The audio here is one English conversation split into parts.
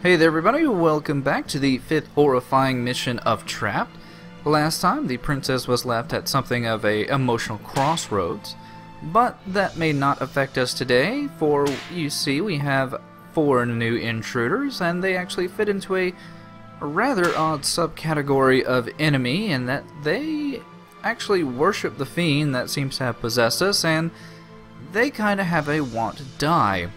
Hey there everybody, welcome back to the 5th horrifying mission of Trapt. Last time the princess was left at something of a emotional crossroads, but that may not affect us today, for you see we have 4 new intruders and they actually fit into a rather odd subcategory of enemy in that they actually worship the fiend that seems to have possessed us, and they kinda have a want to die.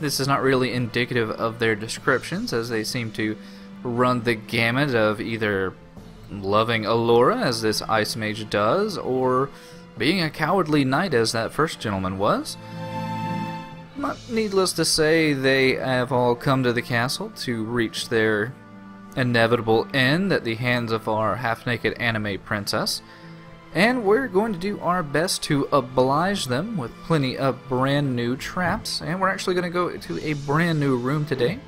This is not really indicative of their descriptions, as they seem to run the gamut of either loving Allura, as this ice mage does, or being a cowardly knight, as that first gentleman was. But needless to say, they have all come to the castle to reach their inevitable end at the hands of our half-naked anime princess. And we're going to do our best to oblige them with plenty of brand new traps, and we're actually going to go to a brand new room today.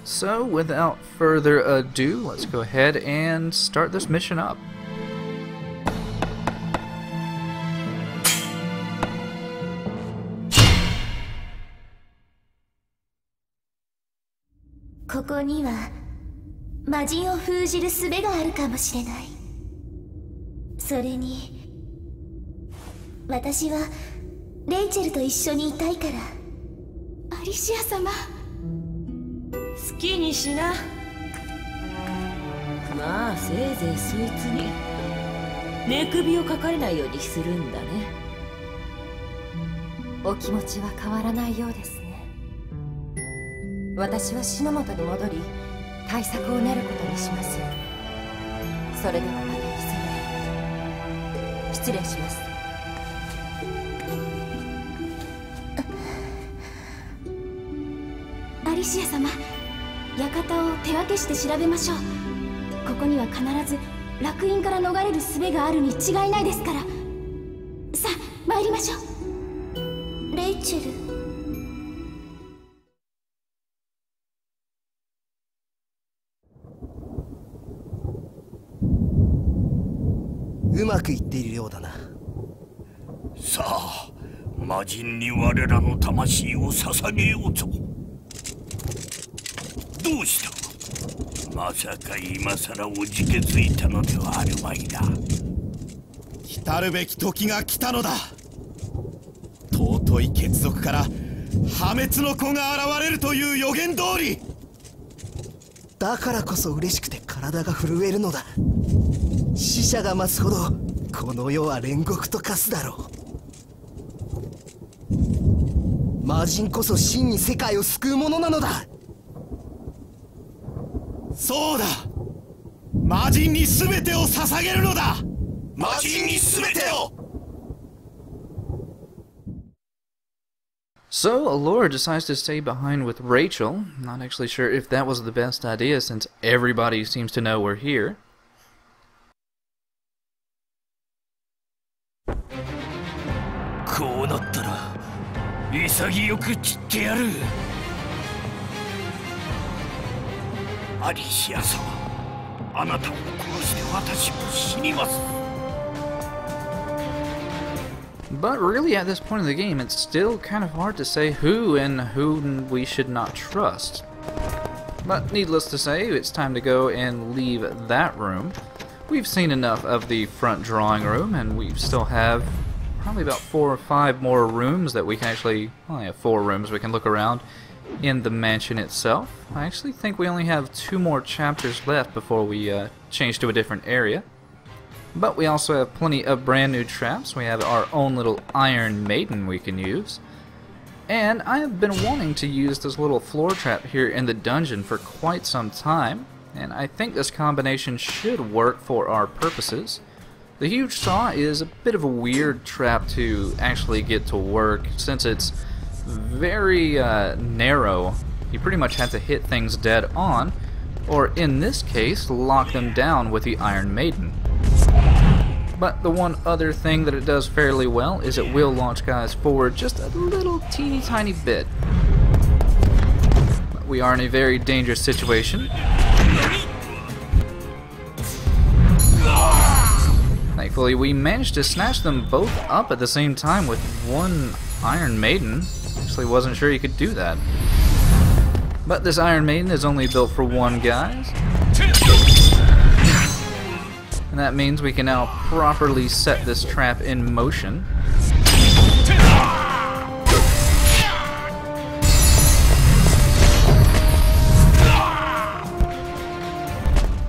So without further ado, let's go ahead and start this mission up.アリシア様、館を手分けして調べましょう。ここには必ず烙印から逃れる術があるに違いないですから。さあ、参りましょう。レイチェル。うまくいっているようだな。さあ、魔人に我らの魂を捧げようぞ。どうした？まさか今さらおじけづいたのではあるまいな。来るべき時が来たのだ。尊い血族から破滅の子が現れるという予言通り。だからこそ嬉しくて体が震えるのだ。死者が増すほどこの世は煉獄と化すだろう。魔人こそ真に世界を救うものなのだ。そうだ、魔人に全てを捧げるのだ。魔人に全てを。So, Allura decides to stay behind with Rachel. Not actually sure if that was the best idea since everybody seems to know we're here. こうなったら潔く散ってやる。アリシア様、あなたを殺して私も死にます。 But really at this point in the game, it's still kind of hard to say who and whom we should not trust. But needless to say, it's time to go and leave that room. We've seen enough of the front drawing room, and we still have probably about 4 or 5 more rooms that we can actually, well, only have 4 rooms we can look around in the mansion itself. I actually think we only have 2 more chapters left before we change to a different area. But we also have plenty of brand new traps. We have our own little Iron Maiden we can use. And I have been wanting to use this little floor trap here in the dungeon for quite some time, and I think this combination should work for our purposes. The huge saw is a bit of a weird trap to actually get to work since it's very narrow. You pretty much have to hit things dead on, or in this case, lock them down with the Iron Maiden. But the one other thing that it does fairly well is it will launch guys forward just a little teeny tiny bit. But we are in a very dangerous situation. Thankfully, we managed to snatch them both up at the same time with one Iron Maiden. Actually wasn't sure you could do that. But this Iron Maiden is only built for one, guys. And that means we can now properly set this trap in motion.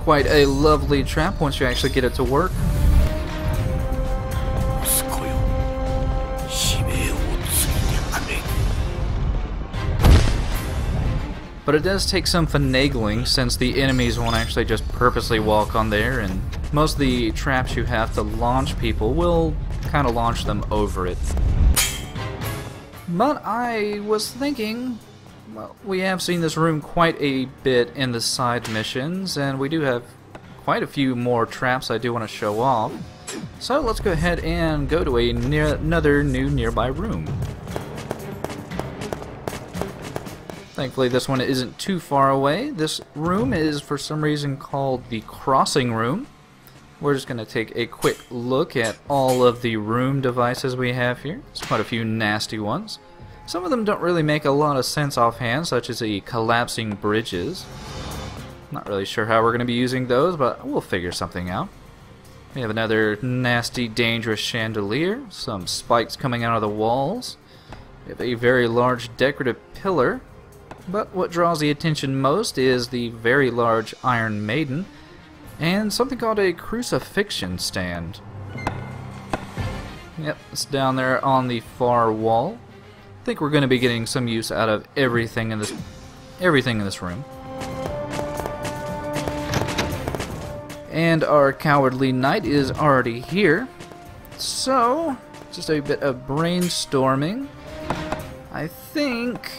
Quite a lovely trap once you actually get it to work. But it does take some finagling, since the enemies won't actually just purposely walk on there, and most of the traps you have to launch people will kind of launch them over it. But I was thinking, well, we have seen this room quite a bit in the side missions, and we do have quite a few more traps I do want to show off. So let's go ahead and go to another new nearby room. Thankfully this one isn't too far away. This room is for some reason called the crossing room. We're just going to take a quick look at all of the room devices we have here. There's quite a few nasty ones. Some of them don't really make a lot of sense offhand, such as the collapsing bridges. Not really sure how we're going to be using those, but we'll figure something out. We have another nasty, dangerous chandelier, some spikes coming out of the walls. We have a very large decorative pillar. But what draws the attention most is the very large Iron Maiden and something called a crucifixion stand. Yep, it's down there on the far wall. I think we're going to be getting some use out of everything in this room. And our cowardly knight is already here. So, just a bit of brainstorming. I think,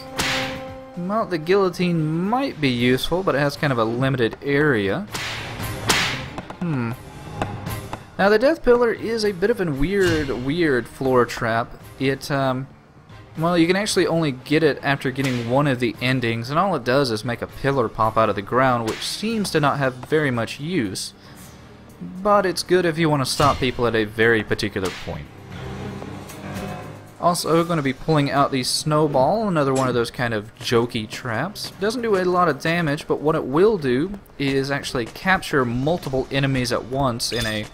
well, the guillotine might be useful, but it has kind of a limited area. Now the death pillar is a bit of a weird floor trap. It, well, you can actually only get it after getting one of the endings, and all it does is make a pillar pop out of the ground, which seems to not have very much use. But it's good if you want to stop people at a very particular point. Also going to be pulling out the snowball, another one of those kind of jokey traps. Doesn't do a lot of damage, but what it will do is actually capture multiple enemies at once in a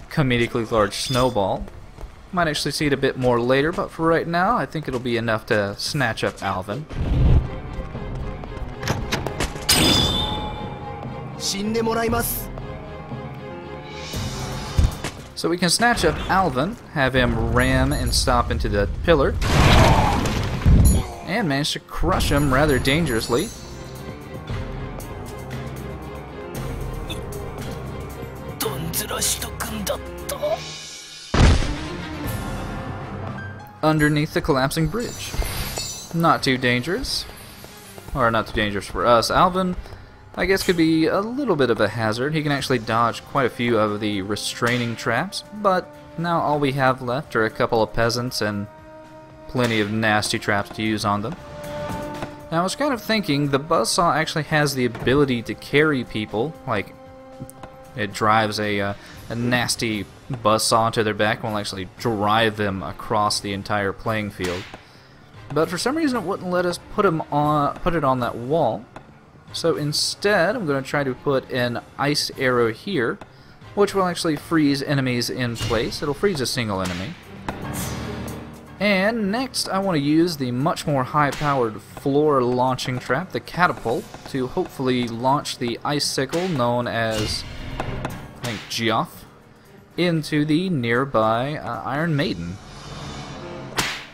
comedically large snowball. Might actually see it a bit more later, but for right now I think it'll be enough to snatch up Alvin. So we can snatch up Alvin, have him ram and stop into the pillar, and manage to crush him rather dangerously. Underneath the collapsing bridge. Not too dangerous. Or not too dangerous for us. Alvin, I guess, could be a little bit of a hazard. He can actually dodge quite a few of the restraining traps, but now all we have left are a couple of peasants and plenty of nasty traps to use on them. Now I was kind of thinking, the buzzsaw actually has the ability to carry people, like it drives a nasty buzzsaw into their back and will actually drive them across the entire playing field. But for some reason it wouldn't let us put it on that wall. So instead, I'm going to try to put an ice arrow here, which will actually freeze enemies in place. It'll freeze a single enemy. And next, I want to use the much more high-powered floor launching trap, the catapult, to hopefully launch the icicle known as, I think, Geoff, into the nearby Iron Maiden.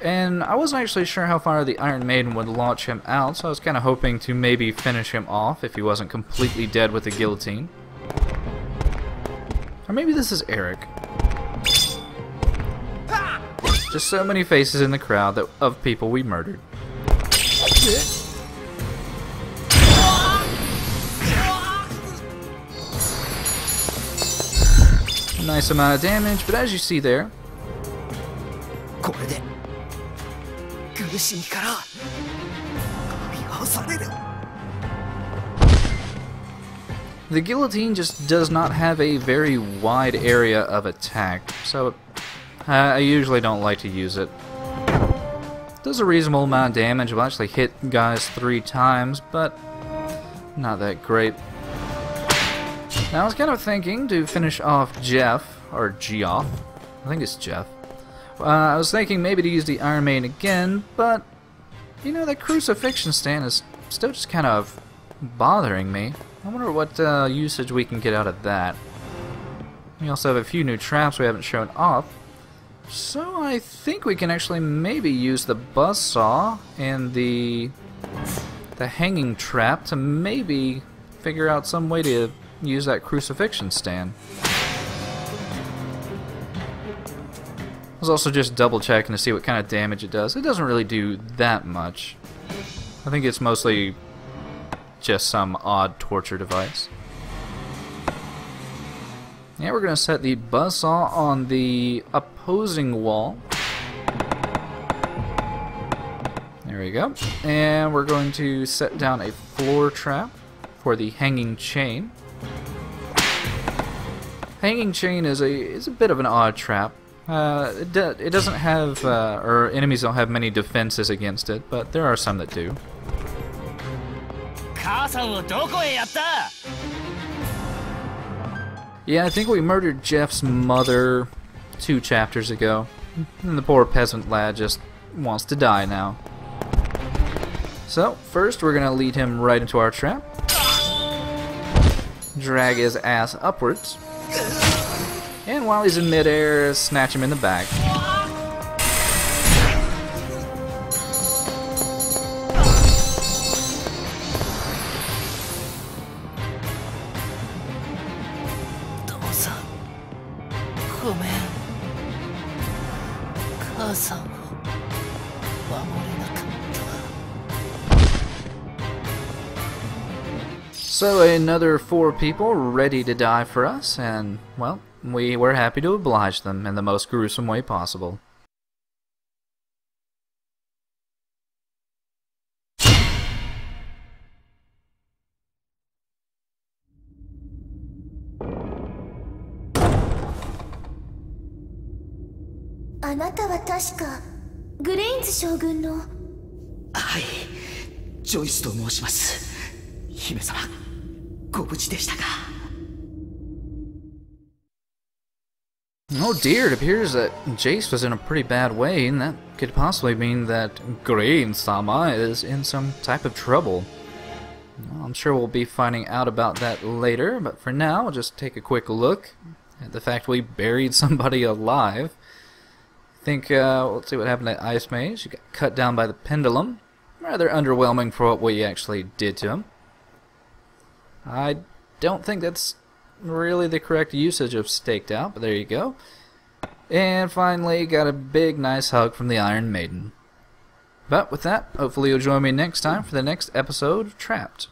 And I wasn't actually sure how far the Iron Maiden would launch him out, so I was kind of hoping to maybe finish him off if he wasn't completely dead with the guillotine. Or maybe this is Eric. Just so many faces in the crowd of people we murdered. Nice amount of damage, but as you see there, the guillotine just does not have a very wide area of attack, so I usually don't like to use it. Does a reasonable amount of damage. Will actually hit guys 3 times, but not that great. Now I was kind of thinking to finish off Jeff, or Geoff. I think it's Jeff. I was thinking maybe to use the Iron Maiden again, but you know, that crucifixion stand is still just kind of bothering me. I wonder what usage we can get out of that. We also have a few new traps we haven't shown off. So I think we can actually maybe use the buzzsaw and the hanging trap to maybe figure out some way to use that crucifixion stand. I was also just double checking to see what kind of damage it does. It doesn't really do that much. I think it's mostly just some odd torture device. Yeah, we're going to set the buzzsaw on the opposing wall. There we go. And we're going to set down a floor trap for the hanging chain. Hanging chain is a bit of an odd trap. It doesn't have, or enemies don't have many defenses against it, but there are some that do. Yeah, I think we murdered Jeff's mother 2 chapters ago, and the poor peasant lad just wants to die now. So, first we're going to lead him right into our trap, drag his ass upwards, and while he's in midair, snatch him in the back. So another 4 people ready to die for us, and, well, we were happy to oblige them in the most gruesome way possible. Anata wa確かグレインズ将軍の。はい、ジョイスと申します。姫様、ご無事でしたか。Oh dear, it appears that Jace was in a pretty bad way, and that could possibly mean that Grain-sama is in some type of trouble. Well, I'm sure we'll be finding out about that later, but for now, we'll just take a quick look at the fact we buried somebody alive. I think, let's see what happened to Ice Mage. He got cut down by the pendulum. Rather underwhelming for what we actually did to him. I don't think that's really the correct usage of staked out, but there you go. And finally, got a big nice hug from the Iron Maiden. But with that, hopefully you'll join me next time for the next episode of Trapt.